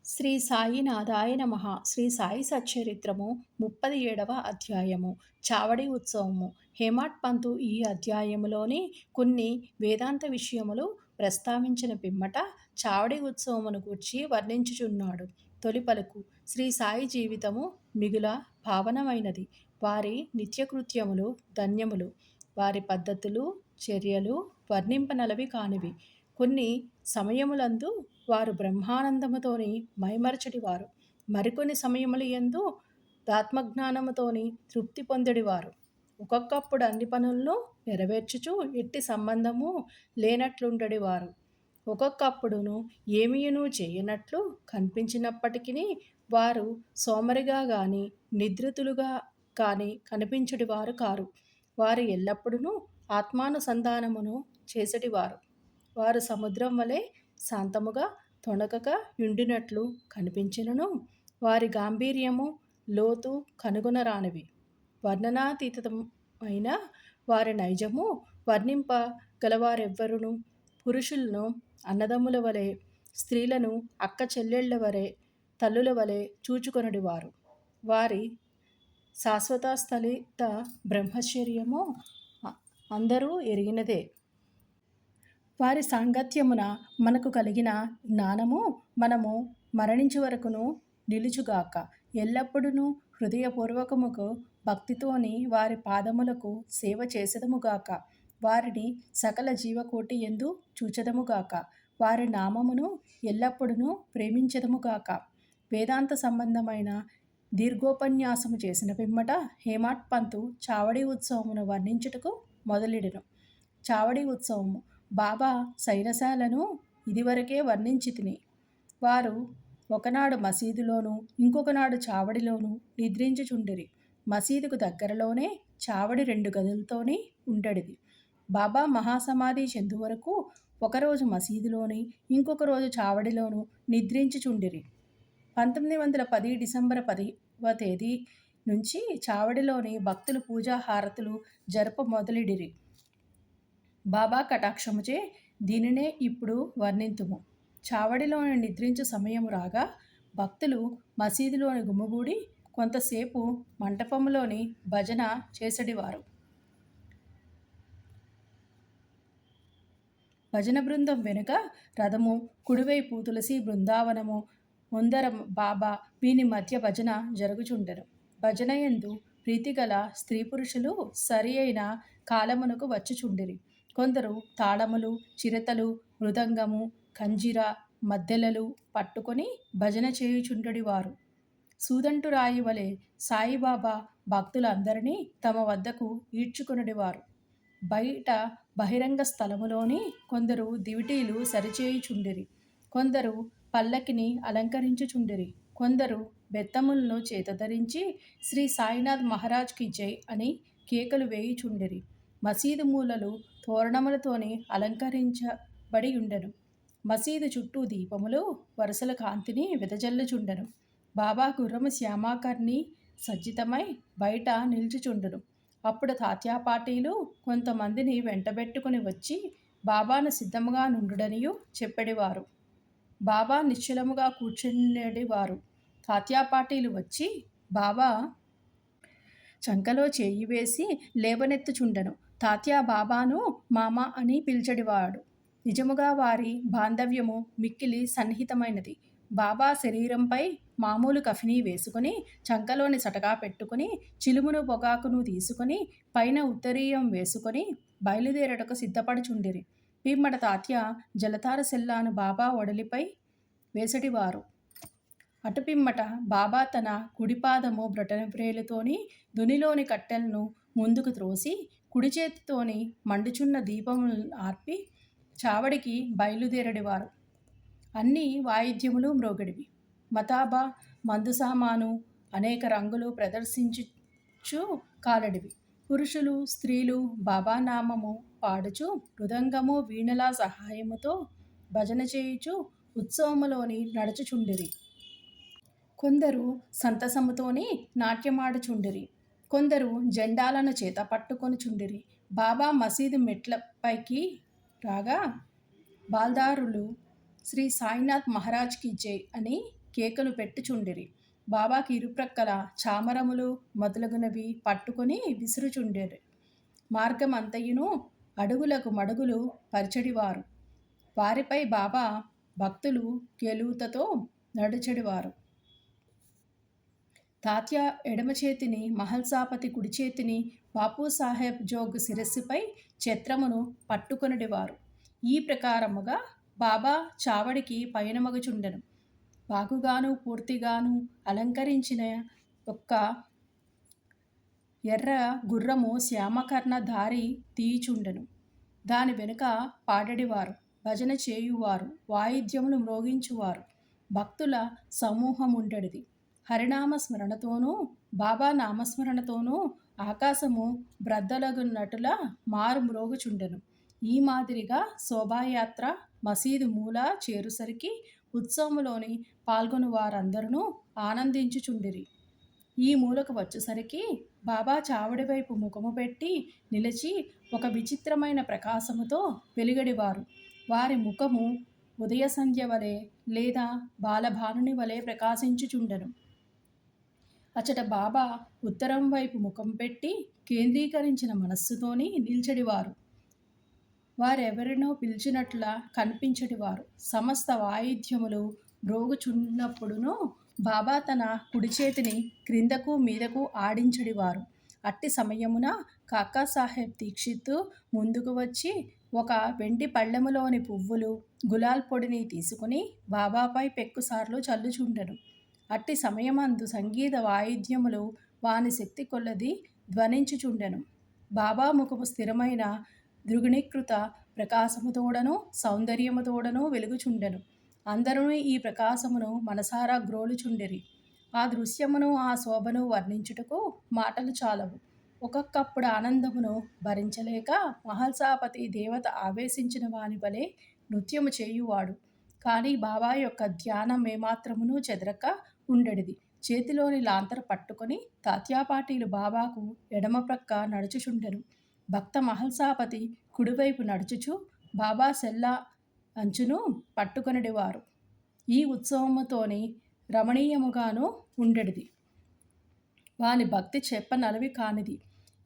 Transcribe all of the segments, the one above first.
శ్రీ సాయినాథాయ నమః. శ్రీ సాయి సచ్చరిత్రము 37వ అధ్యాయము చావడి ఉత్సవము. హేమాడ్ పంతు ఈ అధ్యాయములోని కొన్ని వేదాంత విషయములు ప్రస్తావించిన పిమ్మట చావడి ఉత్సవమును గూర్చి వర్ణించుచున్నాడు. తొలి పలుకు శ్రీ సాయి జీవితము మిగుల భావనమైనది. వారి నిత్యకృత్యములు ధన్యములు. వారి పద్ధతులు చర్యలు వర్ణింపనలవి కానివి. కొన్ని సమయములందు వారు బ్రహ్మానందముతోని మైమరచడివారు. మరికొన్ని సమయముల యందు ఆత్మజ్ఞానముతోని తృప్తి పొందడివారు. ఒక్కొక్కప్పుడు అన్ని పనులను నెరవేర్చుచు ఎట్టి సంబంధము లేనట్లుండడివారు. ఒక్కొక్కప్పుడును ఏమీయును చేయనట్లు కనిపించినప్పటికీ వారు సోమరిగా గాని నిద్రితులుగా కాని కనిపించడివారు కారు. వారు ఎల్లప్పుడూ ఆత్మానుసంధానమును చేసటివారు. వారు సముద్రం వలె శాంతముగా తొణకక యుండినట్లు కనిపించినను వారి గాంభీర్యము లోతు కనుగొనరానివి. వర్ణనాతీతమైన వారి నైజము వర్ణింపగలవారెవ్వరును. పురుషులను అన్నదమ్ముల వలె, స్త్రీలను అక్క చెల్లెళ్ల వలె, తల్లుల వలె చూచుకొనడివారు. వారి శాశ్వత స్థలిత బ్రహ్మచర్యము అందరూ ఎరిగినదే. వారి సాంగత్యమున మనకు కలిగిన జ్ఞానము మనము మరణించు వరకును నిలుచుగాక. ఎల్లప్పుడూ హృదయపూర్వకముకు భక్తితోని వారి పాదములకు సేవ చేసెదముగాక. వారిని సకల జీవకోటి యందు చూచెదముగాక. వారి నామమును ఎల్లప్పుడూ ప్రేమించెదముగాక. వేదాంత సంబంధమైన దీర్ఘోపన్యాసము చేసిన పిమ్మట హేమాడ్ పంతు చావడి ఉత్సవమును వర్ణించుటకు మొదలెడెను. చావడి ఉత్సవము. బాబా శయనశాలను ఇదివరకే వర్ణించితిని. వారు ఒకనాడు మసీదులోను ఇంకొకనాడు చావడిలోను నిద్రించుచుండిరి. మసీదుకు దగ్గరలోనే చావడి 2 గదులతోని ఉండెడిది. బాబా మహాసమాధి చెందు వరకు ఒకరోజు మసీదులోని ఇంకొక రోజు చావడిలోను నిద్రించుచుండిరి. 1910 డిసెంబర్ 10వ తేదీ నుంచి చావడిలోని భక్తులు పూజా హారతులు జరప మొదలెడిరి. బాబా కటాక్షముచే దీనినే ఇప్పుడు వర్ణింతుము. చావడిలోని నిద్రించు సమయము రాగా భక్తులు మసీదులోని గుమిగూడి కొంతసేపు మంటపములోని భజన చేసడివారు. భజన బృందం వెనుక రథము, కుడివైపు తులసి బృందావనము, ముందర బాబా, వీని మధ్య భజన జరుగుచుండెను. భజన యందు ప్రీతిగల స్త్రీ పురుషులు సరి అయిన కాలమునకు వచ్చుచుండిరి. కొందరు తాళములు, చిరతలు, మృదంగము, కంజిర, మద్దెలలు పట్టుకొని భజన చేయుచుండెడివారు. సూదంటురాయి వలె సాయిబాబా భక్తులందరినీ తమ వద్దకు ఈడ్చుకొనడివారు. బయట బహిరంగ స్థలములోని కొందరు దివిటీలు సరిచేయుచుండిరి. కొందరు పల్లకిని అలంకరించుచుండిరి. కొందరు బెత్తములను చేతధరించి శ్రీ సాయినాథ్ మహారాజ్ కి జై అని కేకలు వేయుచుండిరి. మసీదు మూలలు తోరణములతోని అలంకరించబడి ఉండెను. మసీదు చుట్టూ దీపములు వరుసల కాంతిని వెదజల్లుచుండెను. బాబా గుర్రము శ్యామాకర్ణి సజ్జితమై బయట నిల్చుచుండును. అప్పుడు తాత్యాపాటీలు కొంతమందిని వెంటబెట్టుకుని వచ్చి బాబాను సిద్ధముగా నుండుడనియు చెప్పెడివారు. బాబా నిశ్చలముగా కూర్చుండెడివారు. తాత్యాపాటీలు వచ్చి బాబా చంకలో చేయి వేసి లేవనెత్తుచుండెను. తాత్యా బాబాను మామ అని పిలిచెడివాడు. నిజముగా వారి బాంధవ్యము మిక్కిలి సన్నిహితమైనది. బాబా శరీరంపై మామూలు కఫినీ వేసుకుని, చంకలోని సటకా పెట్టుకుని, చిలుమును పొగాకును తీసుకుని, పైన ఉత్తరీయం వేసుకొని బయలుదేరటకు సిద్ధపడుచుండిరి. పిమ్మట తాత్య జలతార సెల్లాను బాబా ఒడలిపై వేసటివారు. అటుపిమ్మట బాబా తన కుడిపాదము బ్రొటనవ్రేలుతోని దునిలోని కట్టెలను ముందుకు త్రోసి కుడి చేతితోని మండుచున్న దీపములను ఆర్పి చావడికి బయలుదేరడివారు. అన్ని వాయిద్యములు మ్రోగడివి. మతాబా, మందు సామాను, అనేక రంగులు ప్రదర్శించుచు కాలడివి. పురుషులు, స్త్రీలు బాబా నామము పాడుచు మృదంగము, వీణల సహాయముతో భజన చేయుచు ఉత్సవములోని నడుచుచుండిరి. కొందరు సంతసముతోని నాట్యమాడుచుండిరి. కొందరు జెండాలను చేత పట్టుకొనుచుండిరి. బాబా మసీదు మెట్లపైకి రాగా బాల్దారులు శ్రీ సాయినాథ్ మహారాజ్ కి జై అని కేకలు పెట్టుచుండిరి. బాబాకి ఇరుప్రక్కల చామరములు మొదలగునవి పట్టుకొని విసురుచుండెరు. మార్గమంతయును అడుగులకు మడుగులు పరిచెడివారు. వారిపై బాబా భక్తులు గెలుతతో నడుచెడివారు. తాత్య ఎడమ చేతిని, మహల్సాపతి కుడి చేతిని బాపూసాహెబ్ జోగ్ శిరస్సుపై ఛత్రమును పట్టుకొనిడివారు. ఈ ప్రకారముగా బాబా చావడికి పయనమగుచుండెను. బాగుగాను పూర్తిగాను అలంకరించిన ఒక్క ఎర్ర గుర్రము శ్యామకర్ణ దారి తీయుచుండెను. దాని వెనుక పాడెడివారు, భజన చేయువారు, వాయిద్యములు మ్రోగించువారు, భక్తుల సమూహముండెడిది. హరినామ స్మరణతోనూ బాబా నామస్మరణతోనూ ఆకాశము బ్రద్దలగున్నట్టులా మారు మ్రోగుచుండెను. ఈ మాదిరిగా శోభాయాత్ర మసీదు మూల చేరుసరికి ఉత్సవములోని పాల్గొను వారందరూ ఆనందించుచుండిరి. ఈ మూలకు వచ్చేసరికి బాబా చావడి వైపు ముఖము పెట్టి నిలిచి ఒక విచిత్రమైన ప్రకాశముతో వెలుగడివారు. వారి ముఖము ఉదయ సంధ్య వలె లేదా బాలభానుని వలె ప్రకాశించుచుండెను. అచట బాబా ఉత్తరం వైపు ముఖం పెట్టి కేంద్రీకరించిన మనస్సుతోని నిల్చడివారు. వారెవరినో పిలిచినట్లా కనిపించడివారు. సమస్త వాయిద్యములు మ్రోగుచున్నప్పుడునూ బాబా తన కుడి చేతిని క్రిందకు మీదకు ఆడించడివారు. అట్టి సమయమున కాకాసాహెబ్ దీక్షిత్ ముందుకు వచ్చి ఒక వెండి పళ్ళెములోని పువ్వులు, గులాల్ పొడిని తీసుకుని బాబాపై పెక్కుసార్లు చల్లుచుండెను. అట్టి సమయమందు సంగీత వాయిద్యములు వాని శక్తి కొలది ధ్వనించుచుండెను. బాబా ముఖము స్థిరమైన దృగుణీకృత ప్రకాశముతోడను సౌందర్యముతోడను వెలుగుచుండెను. అందరూ ఈ ప్రకాశమును మనసారా గ్రోలుచుండిరి. ఆ దృశ్యమును ఆ శోభను వర్ణించుటకు మాటలు చాలవు. ఒక్కొక్కప్పుడు ఆనందమును భరించలేక మహల్సాపతి దేవత ఆవేశించిన వాని వలె నృత్యము చేయువాడు. కానీ బాబా యొక్క ధ్యానం ఏమాత్రమును చెదరక ఉండెడిది. చేతిలోని లాంతర పట్టుకొని తాత్యాపాటీలు బాబాకు ఎడమ ప్రక్క నడుచుచుండెను. భక్త మహల్సాపతి కుడివైపు నడుచుచు బాబా సెల్ల అంచును పట్టుకొనిడివారు. ఈ ఉత్సవముతోని రమణీయముగాను ఉండెడిది. వాని భక్తి చెప్పనలవి కానిది.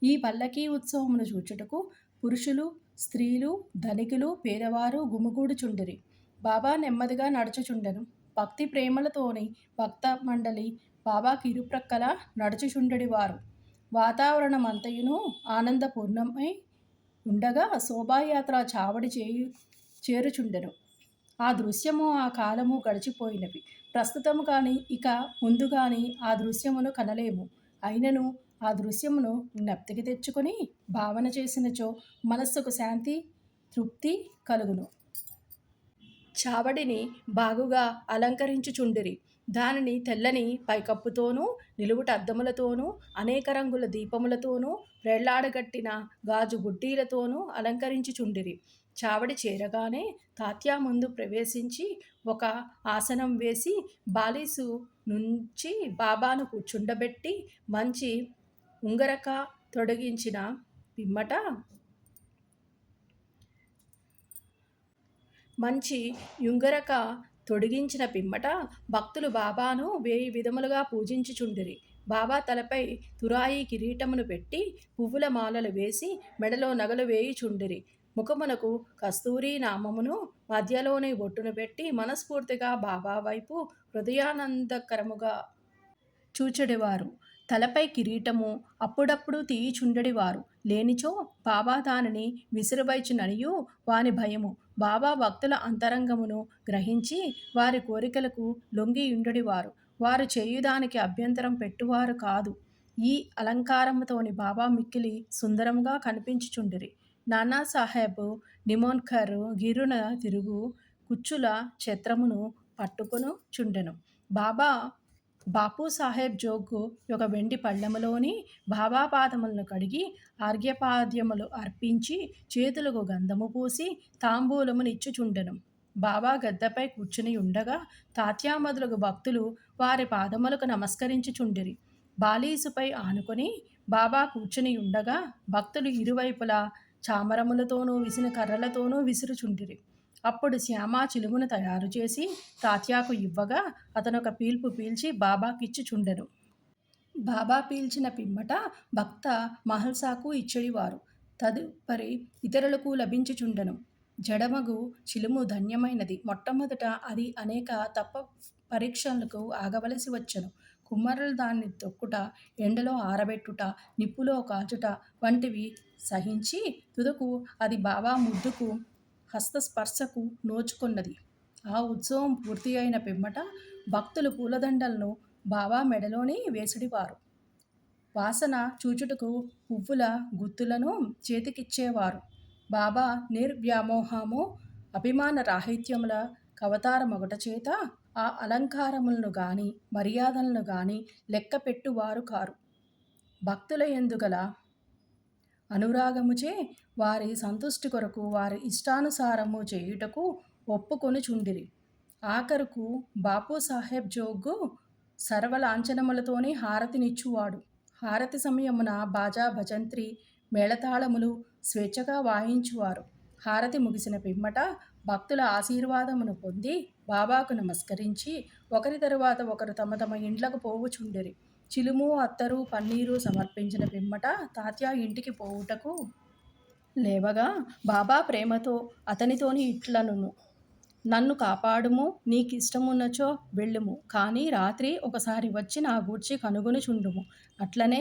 ఈ పల్లకీ ఉత్సవమును చూచుటకు పురుషులు, స్త్రీలు, ధనికులు, పేదవారు గుమిగూడుచుండిరి. బాబా నెమ్మదిగా నడుచుచుండెను. భక్తి ప్రేమలతోని భక్త మండలి బాబాకి ఇరుప్రక్కల నడుచుచుండెడివారు. వాతావరణమంతయును ఆనందపూర్ణమై ఉండగా శోభాయాత్ర చావడి చేరుచుండెను. ఆ దృశ్యము ఆ కాలము గడిచిపోయినవి. ప్రస్తుతము కానీ ఇక ముందు కానీ ఆ దృశ్యమును కనలేము. అయినను ఆ దృశ్యమును జ్ఞప్తికి తెచ్చుకొని భావన చేసినచో మనస్సుకు శాంతి, తృప్తి కలుగును. చావడిని బాగుగా అలంకరించుచుండిరి. దానిని తెల్లని పైకప్పుతోనూ, నిలువుట అద్దములతోనూ, అనేక రంగుల దీపములతోనూ, వ్రేళ్లాడగట్టిన గాజు బుడ్డీలతోనూ అలంకరించుచుండిరి. చావడి చేరగానే తాత్యా ముందు ప్రవేశించి ఒక ఆసనం వేసి బాలీసు నుంచి బాబాను కూర్చుండబెట్టి మంచి ఉంగరక తొడిగించిన పిమ్మట భక్తులు బాబాను 1000 విధములుగా పూజించుచుండిరి. బాబా తలపై తురాయి కిరీటమును పెట్టి పువ్వుల మాలలు వేసి మెడలో నగలు వేయుచుండిరి. ముఖమునకు కస్తూరి నామమును మధ్యలోని బొట్టును పెట్టి మనస్ఫూర్తిగా బాబా వైపు హృదయానందకరముగా చూచెడివారు. తలపై కిరీటము అప్పుడప్పుడు తీయుచుండెడివారు. లేనిచో బాబా దానిని విసిరివైచుననియు వాని భయము. బాబా భక్తుల అంతరంగమును గ్రహించి వారి కోరికలకు లొంగియుండెడివారు. వారు చేయుదానికి అభ్యంతరం పెట్టువారు కాదు. ఈ అలంకారముతోని బాబా మిక్కిలి సుందరముగా కనిపించుచుండిరి. నానాసాహెబ్ నిమోన్కర్ గిరున తిరుగు కుచ్చుల ఛత్రమును పట్టుకొనుచుండెను. బాపూసాహెబ్ జోగ్ ఒక వెండి పళ్ళెములోని బాబా పాదములను కడిగి ఆర్ఘ్యపాద్యములు అర్పించి చేతులకు గంధము పూసి తాంబూలమునిచ్చుచుండెను. బాబా గద్దెపై కూర్చుని ఉండగా తాత్యా మొదలగు భక్తులు వారి పాదములకు నమస్కరించుచుండిరి. బాలీసుపై ఆనుకొని బాబా కూర్చుని ఉండగా భక్తులు ఇరువైపులా చామరములతోనూ విసిన కర్రలతోనూ విసురుచుండిరి. అప్పుడు శ్యామ చిలుమును తయారు చేసి తాత్యాకు ఇవ్వగా అతనొక పీల్పు పీల్చి బాబాకిచ్చుచుండెను. బాబా పీల్చిన పిమ్మట భక్త మహల్సాకు ఇచ్చడివారు. తదుపరి ఇతరులకు లభించుచుండెను. జడమగు చిలుము ధన్యమైనది. మొట్టమొదట అది అనేక తప్ప పరీక్షలకు ఆగవలసి వచ్చెను. కుమ్మరులు దాన్ని తొక్కుట, ఎండలో ఆరబెట్టుట, నిప్పులో కాల్చుట వంటివి సహించి తుదకు అది బాబా ముద్దుకు హస్తస్పర్శకు నోచుకొన్నది. ఆ ఉత్సవం పూర్తి అయిన పిమ్మట భక్తులు పూలదండలను బాబా మెడలోని వేసిడివారు. వాసన చూచుటకు పువ్వుల గుత్తులను చేతికిచ్చేవారు. బాబా నిర్వ్యామోహము అభిమాన రాహిత్యముల కవతారమొగట చేత ఆ అలంకారములను గాని మర్యాదలను గాని లెక్క పెట్టువారు కారు. భక్తుల యందుగల అనురాగముచే వారి సంతుష్టి కొరకు వారి ఇష్టానుసారము చేయుటకు ఒప్పుకొనుచుండిరి. ఆఖరుకు బాపు సాహెబ్ జోగు సర్వలాంఛనములతోని హారతినిచ్చువాడు. హారతి సమయమున బాజా భజంత్రి మేళతాళములు స్వేచ్ఛగా వాయించువారు. హారతి ముగిసిన పిమ్మట భక్తుల ఆశీర్వాదమును పొంది బాబాకు నమస్కరించి ఒకరి తరువాత ఒకరు తమ తమ ఇండ్లకు పోవుచుండిరి. చిలుము అత్తరు పన్నీరు సమర్పించిన పిమ్మట తాత్యా ఇంటికి పోవుటకు లేవగా బాబా ప్రేమతో అతనితోని ఇట్లనును: నన్ను కాపాడుము, నీకిష్టమున్నచో వెళ్ళుము, కానీ రాత్రి ఒకసారి వచ్చి నా గూర్చి కనుగొనుచుండుము. అట్లనే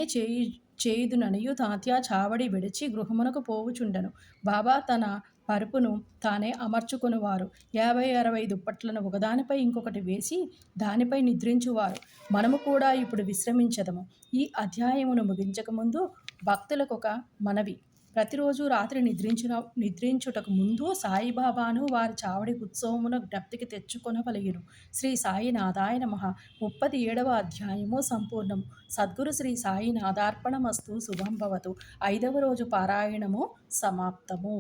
చేయుదుననియు తాత్యా చావడి విడిచి గృహమునకు పోవుచుండెను. బాబా తన పరుపును తానే అమర్చుకొనువారు. 50-60 దుప్పట్లను ఒకదానిపై ఇంకొకటి వేసి దానిపై నిద్రించువారు. మనము కూడా ఇప్పుడు విశ్రమించదము. ఈ అధ్యాయమును ముగించకముందు భక్తులకొక మనవి. ప్రతిరోజు రాత్రి నిద్రించుటకు ముందు సాయిబాబాను వారి చావడి ఉత్సవమున జ్ఞప్తికి తెచ్చుకొనవలయును. శ్రీ సాయినాథాయ నమః. 37వ అధ్యాయము సంపూర్ణము. సద్గురు శ్రీ సాయినాథార్పణమస్తు. శుభం భవతు. 5వ రోజు పారాయణము సమాప్తము.